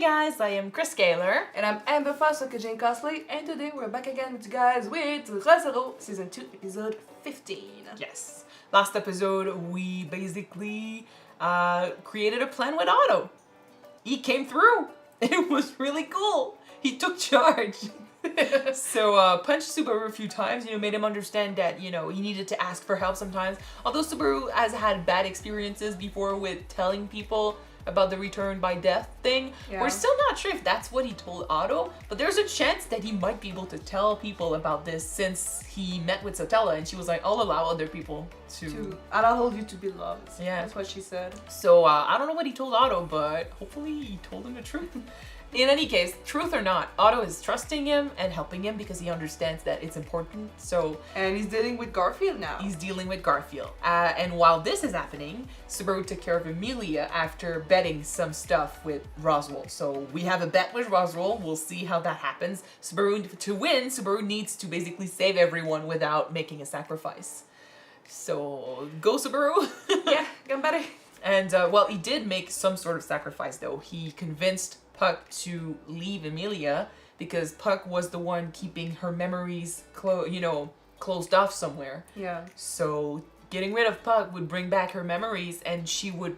guys, I am Chris Gaylor. And I'm Amber Foster, Kyuujin cosplay, and today we're back again with you guys with Subaru Season 2, Episode 15. Yes. Last episode, we basically created a plan with Otto. He came through. It was really cool. He took charge. So punched Subaru a few times, made him understand that, he needed to ask for help sometimes. Although Subaru has had bad experiences before with telling people about the return by death thing. Yeah. We're still not sure if that's what he told Otto, but there's a chance that he might be able to tell people about this since he met with Sotella and she was like, I'll allow other people to and I'll hold you to be loved. Yeah. That's what she said. So I don't know what he told Otto, but hopefully he told him the truth. In any case, truth or not, Otto is trusting him and helping him because he understands that it's important. And he's dealing with Garfield now. He's dealing with Garfield. And while this is happening, Subaru took care of Emilia after betting some stuff with Roswell. So we have a bet with Roswell. We'll see how that happens. To win, Subaru needs to basically save everyone without making a sacrifice. So go Subaru. Yeah, ganbare. And he did make some sort of sacrifice though. He convinced Puck to leave Emilia because Puck was the one keeping her memories closed off somewhere. Yeah. So getting rid of Puck would bring back her memories and she would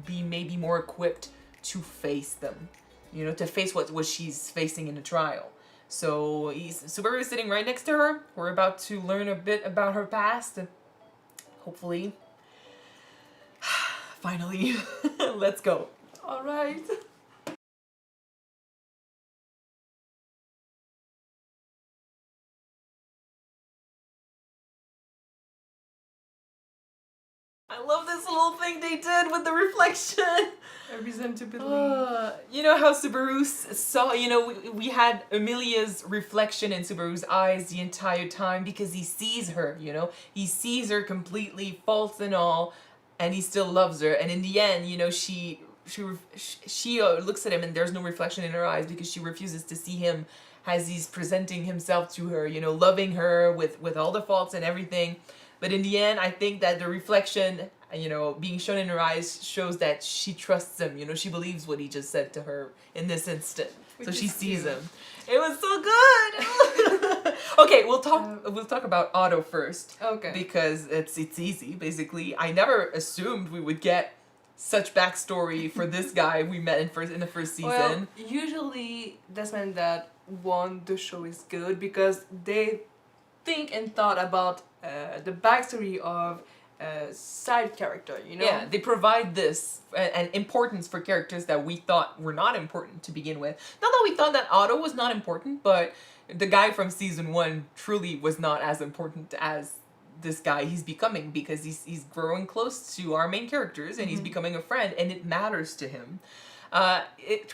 be maybe more equipped to face them. To face what she's facing in the trial. So Subaru is sitting right next to her. We're about to learn a bit about her past. Hopefully. Finally. Let's go. All right. I love this little thing they did with the reflection. A reason to believe. You know how Subaru saw, we had Emilia's reflection in Subaru's eyes the entire time because he sees her, He sees her completely, faults and all, and he still loves her. And in the end, she looks at him and there's no reflection in her eyes because she refuses to see him as he's presenting himself to her, loving her with all the faults and everything. But in the end, I think that the reflection, being shown in her eyes shows that she trusts him. She believes what he just said to her in this instant. So she sees him. It was so good. Okay, we'll talk about Otto first. Okay. Because it's easy, basically. I never assumed we would get such backstory for this guy we met in the first season. Well, usually that's when that the show is good because they think and thought about the backstory of a side character, Yeah, they provide this an importance for characters that we thought were not important to begin with. Not that we thought that Otto was not important, but the guy from season 1 truly was not as important as this guy he's becoming because he's growing close to our main characters and he's becoming a friend and it matters to him.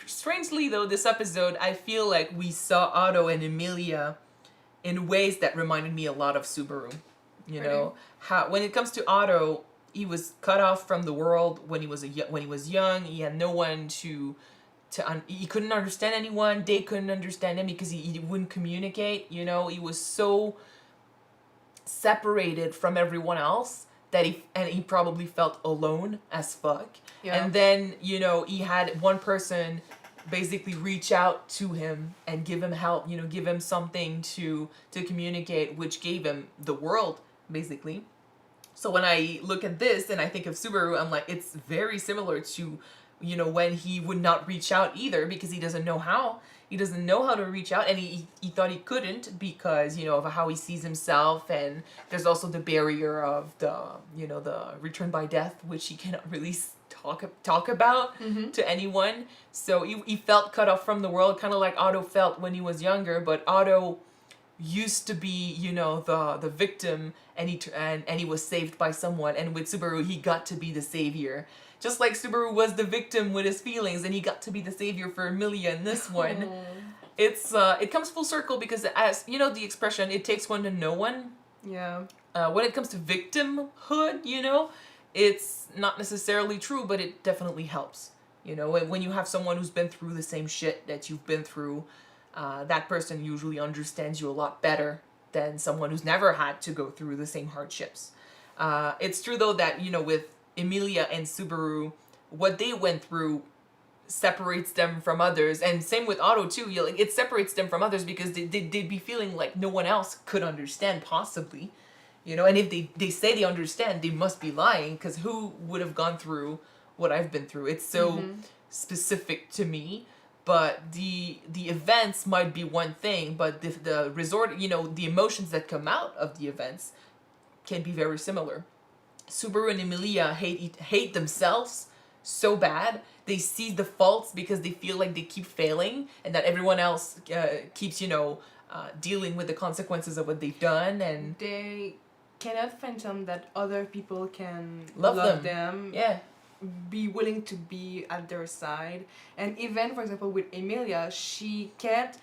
Strangely though, this episode, I feel like we saw Otto and Emilia in ways that reminded me a lot of Subaru. How when it comes to Otto, he was cut off from the world when he was young. He had no one he couldn't understand anyone. They couldn't understand him because he wouldn't communicate. He was so separated from everyone else that he probably felt alone as fuck. Yeah. And then he had one person basically reach out to him and give him help, give him something to communicate, which gave him the world, basically. So when I look at this and I think of Subaru, I'm like, it's very similar to, when he would not reach out either because he doesn't know how. He doesn't know how to reach out and he thought he couldn't because, of how he sees himself. And there's also the barrier of the return by death, which he cannot really talk about to anyone. So he felt cut off from the world, kind of like Otto felt when he was younger. But Otto used to be, the victim, and he was saved by someone. And with Subaru, he got to be the savior. Just like Subaru was the victim with his feelings, and he got to be the savior for Emilia in this one. It comes full circle because, as the expression, it takes one to know one. Yeah. When it comes to victimhood, it's not necessarily true, but it definitely helps. When you have someone who's been through the same shit that you've been through, that person usually understands you a lot better than someone who's never had to go through the same hardships. It's true though that, with Emilia and Subaru, what they went through separates them from others. And same with Otto too. Like, it separates them from others because they'd be feeling like no one else could understand possibly. And if they say they understand, they must be lying, because who would have gone through what I've been through? It's so specific to me. But the events might be one thing, but the resort, the emotions that come out of the events can be very similar. Subaru and Emilia hate themselves so bad. They see the faults because they feel like they keep failing, and that everyone else keeps, dealing with the consequences of what they've done, and they cannot fathom that other people can love them. Yeah. Be willing to be at their side. And even, for example, with Emilia, she kept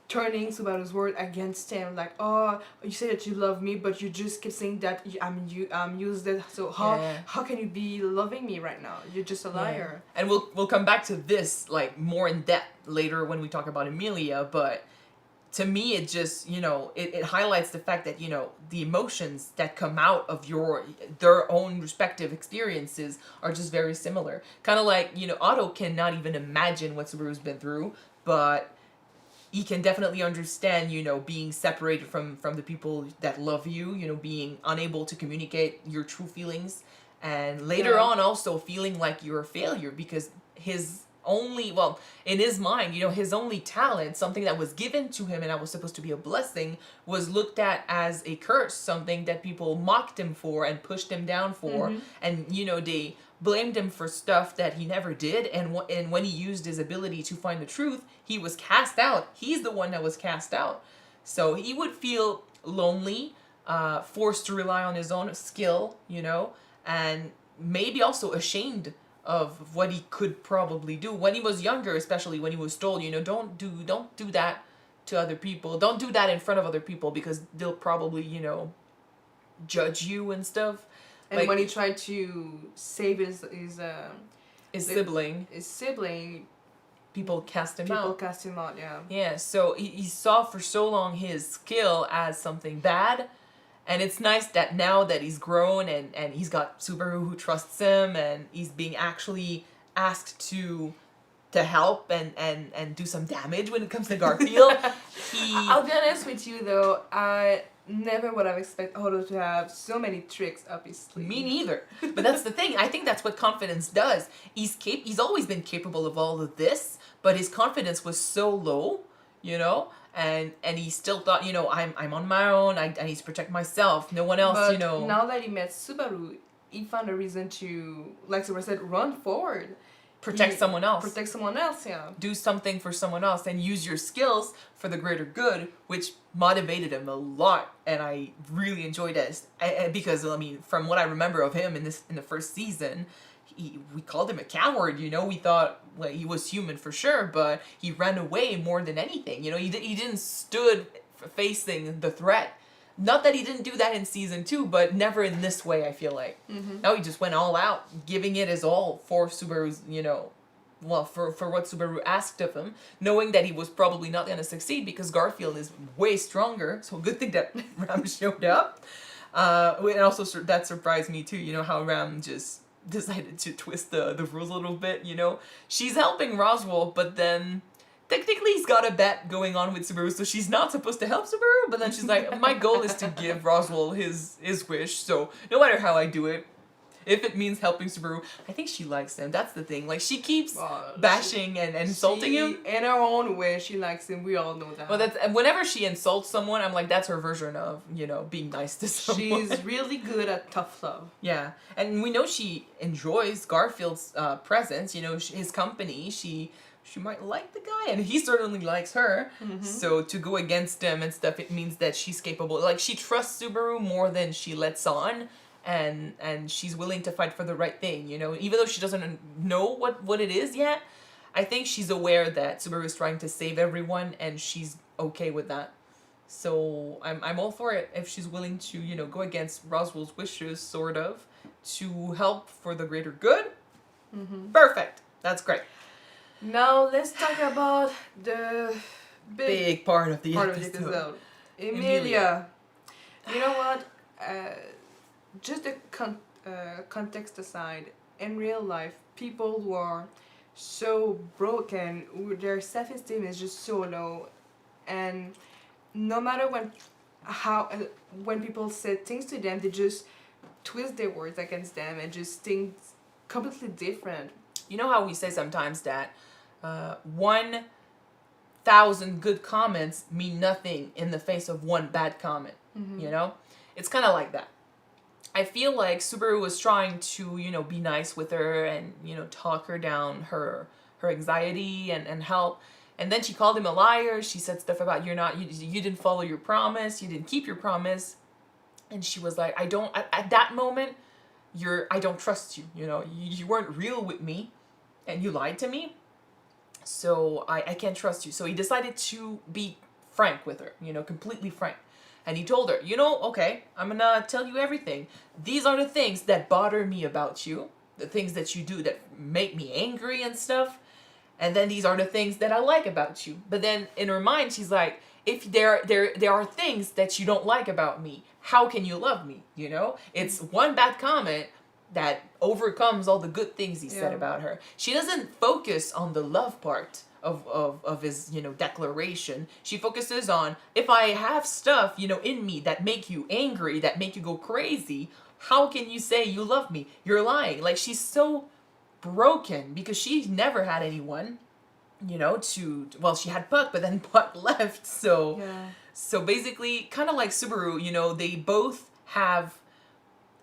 turning Subaru's word against him, like, oh, you say that you love me, but you just keep saying that I'm useless, so how can you be loving me right now? You're just a liar. And we'll come back to this like more in depth later when we talk about Emilia, but to me, it just, it highlights the fact that, the emotions that come out of their own respective experiences are just very similar. Kind of like, Otto cannot even imagine what Subaru's been through, but he can definitely understand, being separated from the people that love you, being unable to communicate your true feelings. And later on also feeling like you're a failure because in his mind, his only talent, something that was given to him and that was supposed to be a blessing, was looked at as a curse, something that people mocked him for and pushed him down for. And, they blamed him for stuff that he never did. And when he used his ability to find the truth, he was cast out. He's the one that was cast out. So he would feel lonely, forced to rely on his own skill, and maybe also ashamed of what he could probably do when he was younger, especially when he was told, don't do that to other people. Don't do that in front of other people because they'll probably, judge you and stuff. And like, when he tried to save his sibling, people cast him out. People cast him out, yeah. Yeah, so he saw for so long his skill as something bad. And it's nice that now that he's grown and he's got Subaru who trusts him and he's being actually asked to help and do some damage when it comes to Garfield. I'll be honest with you though, I never would have expected Otto to have so many tricks up his sleeve. Me neither. But that's the thing. I think that's what confidence does. He's always been capable of all of this, but his confidence was so low, And he still thought, I'm on my own. I need to protect myself. No one else, But now that he met Subaru, he found a reason to, like Subaru said, run forward. Protect someone else. Protect someone else, yeah. Do something for someone else and use your skills for the greater good, which motivated him a lot. And I really enjoyed it because, from what I remember of him in the first season, we called him a coward, we thought he was human for sure, but he ran away more than anything, he didn't stood facing the threat. Not that he didn't do that in season 2, but never in this way, I feel like. Now he just went all out, giving it his all for Subaru's, for what Subaru asked of him, knowing that he was probably not going to succeed because Garfield is way stronger, so good thing that Ram showed up. And also that surprised me too, how Ram just decided to twist the rules a little bit, She's helping Roswell, but then technically he's got a bet going on with Subaru, so she's not supposed to help Subaru, but then she's like, my goal is to give Roswell his wish, so no matter how I do it, if it means helping Subaru, I think she likes him. That's the thing. Like, she keeps bashing and insulting him. In her own way, she likes him. We all know that. Well, whenever she insults someone, I'm like, that's her version of, being nice to someone. She's really good at tough love. Yeah. And we know she enjoys Garfield's presence, his company. She might like the guy, and he certainly likes her. So to go against him and stuff, it means that she's capable. Like, she trusts Subaru more than she lets on. And she's willing to fight for the right thing, even though she doesn't know what it is yet. I think she's aware that Subaru is trying to save everyone, and she's okay with that. So I'm all for it if she's willing to, go against Roswell's wishes, sort of, to help for the greater good. Perfect. That's great. Now let's talk about the big part of the episode. Emilia. You know what? Just the context aside, in real life, people who are so broken, who their self-esteem is just so low, and no matter when people say things to them, they just twist their words against them and just think completely different. You know how we say sometimes that 1,000 good comments mean nothing in the face of one bad comment. You know, it's kind of like that. I feel like Subaru was trying to, be nice with her and, talk her down her anxiety and help. And then she called him a liar. She said stuff about you didn't follow your promise. You didn't keep your promise. And she was like, at that moment, I don't trust you. You weren't real with me and you lied to me. So I can't trust you. So he decided to be frank with her, completely frank. And he told her, okay, I'm going to tell you everything. These are the things that bother me about you, the things that you do that make me angry and stuff. And then these are the things that I like about you. But then in her mind, she's like, if there are things that you don't like about me, how can you love me? It's one bad comment that overcomes all the good things he said about her. She doesn't focus on the love part of his, declaration. She focuses on, if I have stuff, in me that make you angry, that make you go crazy, how can you say you love me? You're lying. Like, she's so broken because she's never had anyone, she had Puck, but then Puck left. So basically, kind of like Subaru, they both have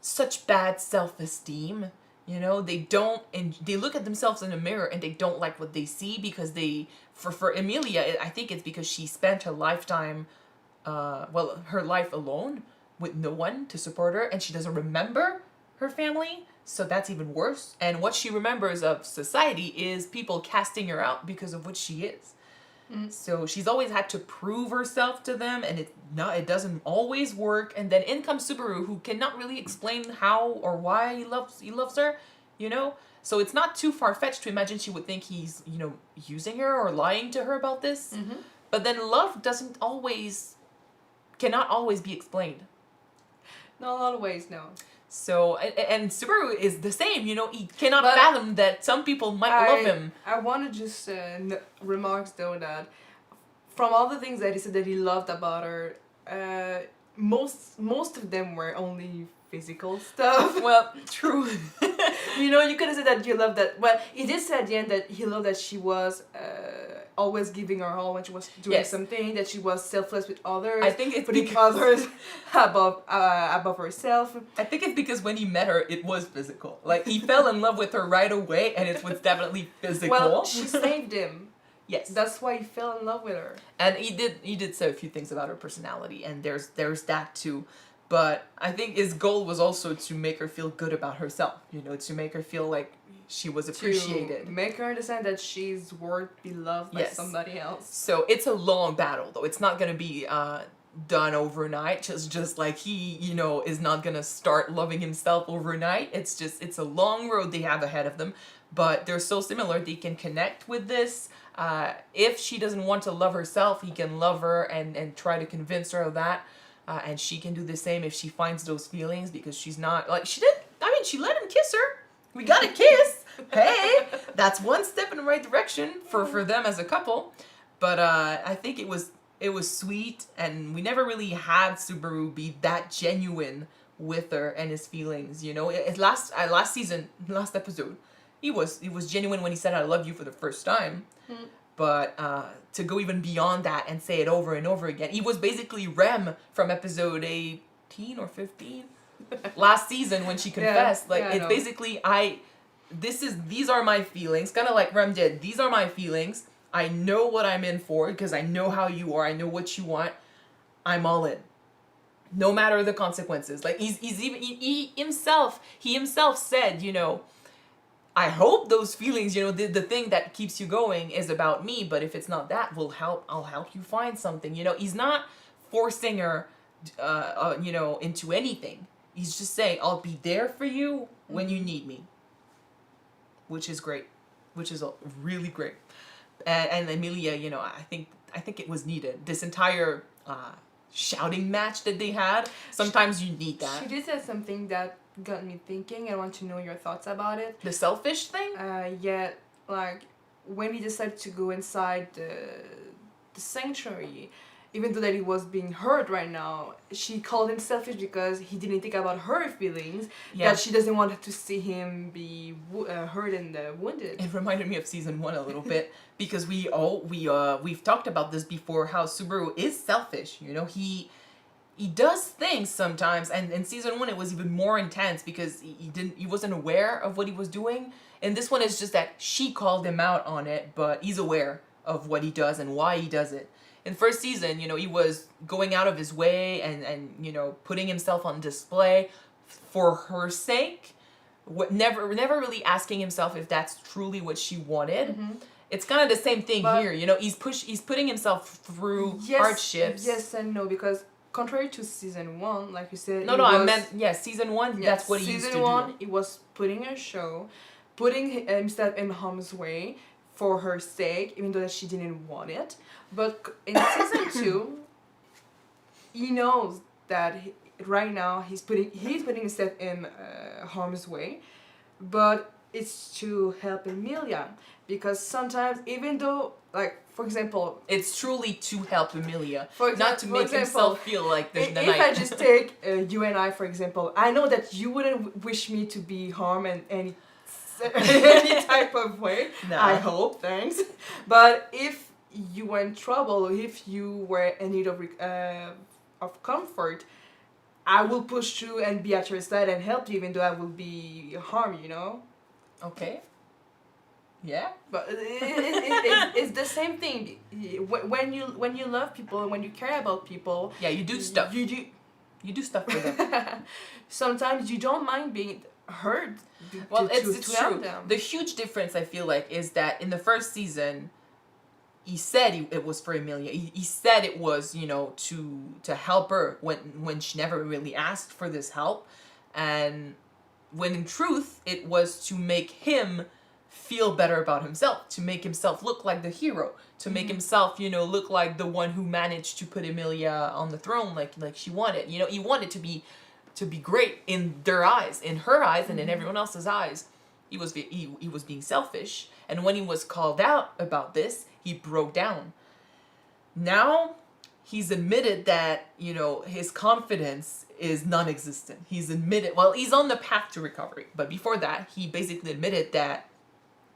such bad self-esteem. They don't, and they look at themselves in the mirror and they don't like what they see because for Emilia, I think it's because she spent her lifetime, her life alone with no one to support her, and she doesn't remember her family. So that's even worse. And what she remembers of society is people casting her out because of what she is. So she's always had to prove herself to them, and it doesn't always work. And then in comes Subaru, who cannot really explain how or why he loves her, So it's not too far-fetched to imagine she would think he's, using her or lying to her about this. But then love cannot always be explained. Not always, no. So, and Subaru is the same, he cannot fathom that some people might love him. I want to just remark, though, that from all the things that he said that he loved about her, most of them were only physical stuff. Well, true. You could have said that you loved that. Well, he did say at the end that he loved that she was always giving her all when she was doing something, that she was selfless with others. I think it's putting others above herself. I think it's because when he met her, it was physical. Like, he fell in love with her right away, and it was definitely physical. Well, she saved him. Yes. That's why he fell in love with her. And he did say a few things about her personality, and there's that too. But I think his goal was also to make her feel good about herself, to make her feel like she was appreciated. To make her understand that she's worth beloved by somebody else. So it's a long battle, though. It's not going to be done overnight, just like he, is not going to start loving himself overnight. It's a long road they have ahead of them. But they're so similar, they can connect with this. If she doesn't want to love herself, he can love her and try to convince her of that. And she can do the same if she finds those feelings, because she's not, like, she let him kiss her. We got a kiss. Hey, that's one step in the right direction for them as a couple. But I think it was sweet, and we never really had Subaru be that genuine with her and his feelings. Last episode, he was genuine when he said "I love you" for the first time. But to go even beyond that and say it over and over again, he was basically Rem from episode 18 or 15 last season when she confessed. It's basically these are my feelings, kind of like Rem did. These are my feelings. I know what I'm in for because I know how you are. I know what you want. I'm all in, no matter the consequences. Like he himself said, I hope those feelings, the thing that keeps you going is about me, but if it's not that, I'll help you find something. He's not forcing her, into anything. He's just saying, I'll be there for you when you need me. Which is great. Which is really great. And Emilia, I think it was needed. This entire shouting match that they had, sometimes you need that. She did say something that got me thinking. I want to know your thoughts about it. The selfish thing? Yeah, like when he decided to go inside the sanctuary, even though that he was being hurt right now, she called him selfish because he didn't think about her feelings. Yeah. That she doesn't want to see him be hurt and wounded. It reminded me of season 1 a little bit because we've talked about this before, how Subaru is selfish. You know, he does things sometimes, and in season 1 it was even more intense because he wasn't aware of what he was doing. And this one is just that she called him out on it, but he's aware of what he does and why he does it. In first season, you know, he was going out of his way and you know, putting himself on display for her sake, never really asking himself if that's truly what she wanted. Mm-hmm. It's kind of the same thing here, you know. He's putting himself through hardships. Yes and no, because contrary to season 1, like you said, I meant season 1. Yes, that's what he used to do. Season 1, he was putting a show, putting himself in harm's way for her sake, even though that she didn't want it. But in season 2, he knows that right now he's putting himself in harm's way, but it's to help Emilia, because sometimes, even though, like, for example, it's truly to help Emilia, not not to make himself feel like the if knight. I just take you and I, for example, I know that you wouldn't wish me to be harmed in any type of way. No. I hope, thanks. But if you were in trouble, if you were in need of comfort, I will push through and be at your side and help you, even though I will be harmed, you know? Okay. Yeah. But it's the same thing. When you love people and when you care about people, Yeah, you do stuff. You do. You do stuff for them. Sometimes you don't mind being hurt. Well, to it's help true. them. The huge difference, I feel like, is that in the first season, he said it was for Emilia. He said it was, you know, to help her when she never really asked for this help, and when in truth it was to make him feel better about himself, to make himself look like the hero, to make himself, you know, look like the one who managed to put Emilia on the throne like she wanted. You know, he wanted to be great in their eyes, in her eyes, and in everyone else's eyes. He was being selfish, and when he was called out about this, he broke down. Now he's admitted that, you know, his confidence is non-existent. He's admitted, well, he's on the path to recovery, but before that, he basically admitted that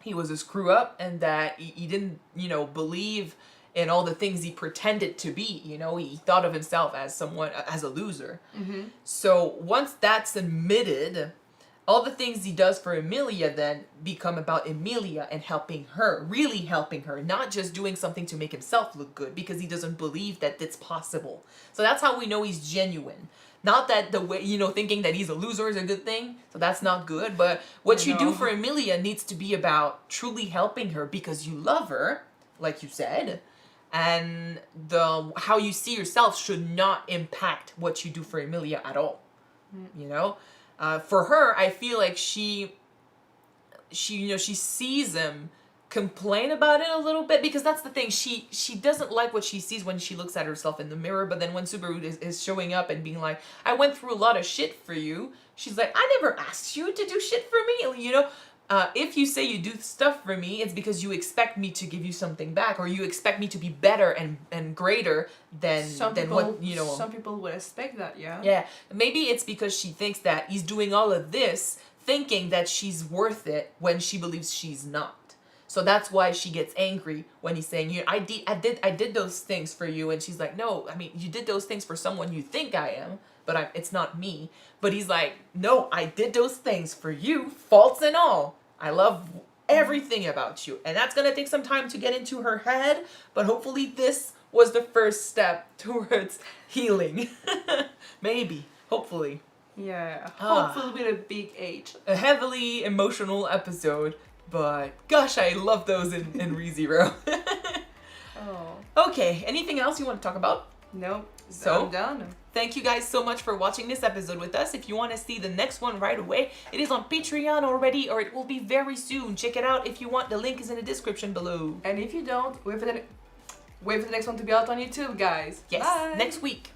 he was a screw up and that he didn't, you know, believe in all the things he pretended to be. You know, he thought of himself as a loser. Mm-hmm. So once that's admitted, all the things he does for Emilia then become about Emilia and helping her, really helping her, not just doing something to make himself look good because he doesn't believe that it's possible. So that's how we know he's genuine. Not that the way, you know, thinking that he's a loser is a good thing. So that's not good. But what you do for Emilia needs to be about truly helping her because you love her, like you said. And how you see yourself should not impact what you do for Emilia at all. You know? For her, I feel like she sees him complain about it a little bit, because that's the thing. She doesn't like what she sees when she looks at herself in the mirror, but then when Subaru is showing up and being like, I went through a lot of shit for you, she's like, I never asked you to do shit for me. You know, if you say you do stuff for me, it's because you expect me to give you something back, or you expect me to be better and greater than what, you know. Some people would expect that, yeah. Yeah, maybe it's because she thinks that he's doing all of this thinking that she's worth it when she believes she's not. So that's why she gets angry when he's saying, I did those things for you, and she's like, no, I mean, you did those things for someone you think I am, but it's not me. But he's like, no, I did those things for you, faults and all. I love everything about you. And that's going to take some time to get into her head, but hopefully this was the first step towards healing. Maybe, hopefully. Yeah, hopefully with a big H. A heavily emotional episode, but gosh, I love those in ReZero. Oh. Okay, anything else you want to talk about? Nope. So, I'm done. Thank you guys so much for watching this episode with us. If you want to see the next one right away, it is on Patreon already, or it will be very soon. Check it out if you want. The link is in the description below. And if you don't, wait for the next one to be out on YouTube, guys. Yes, Bye. next week.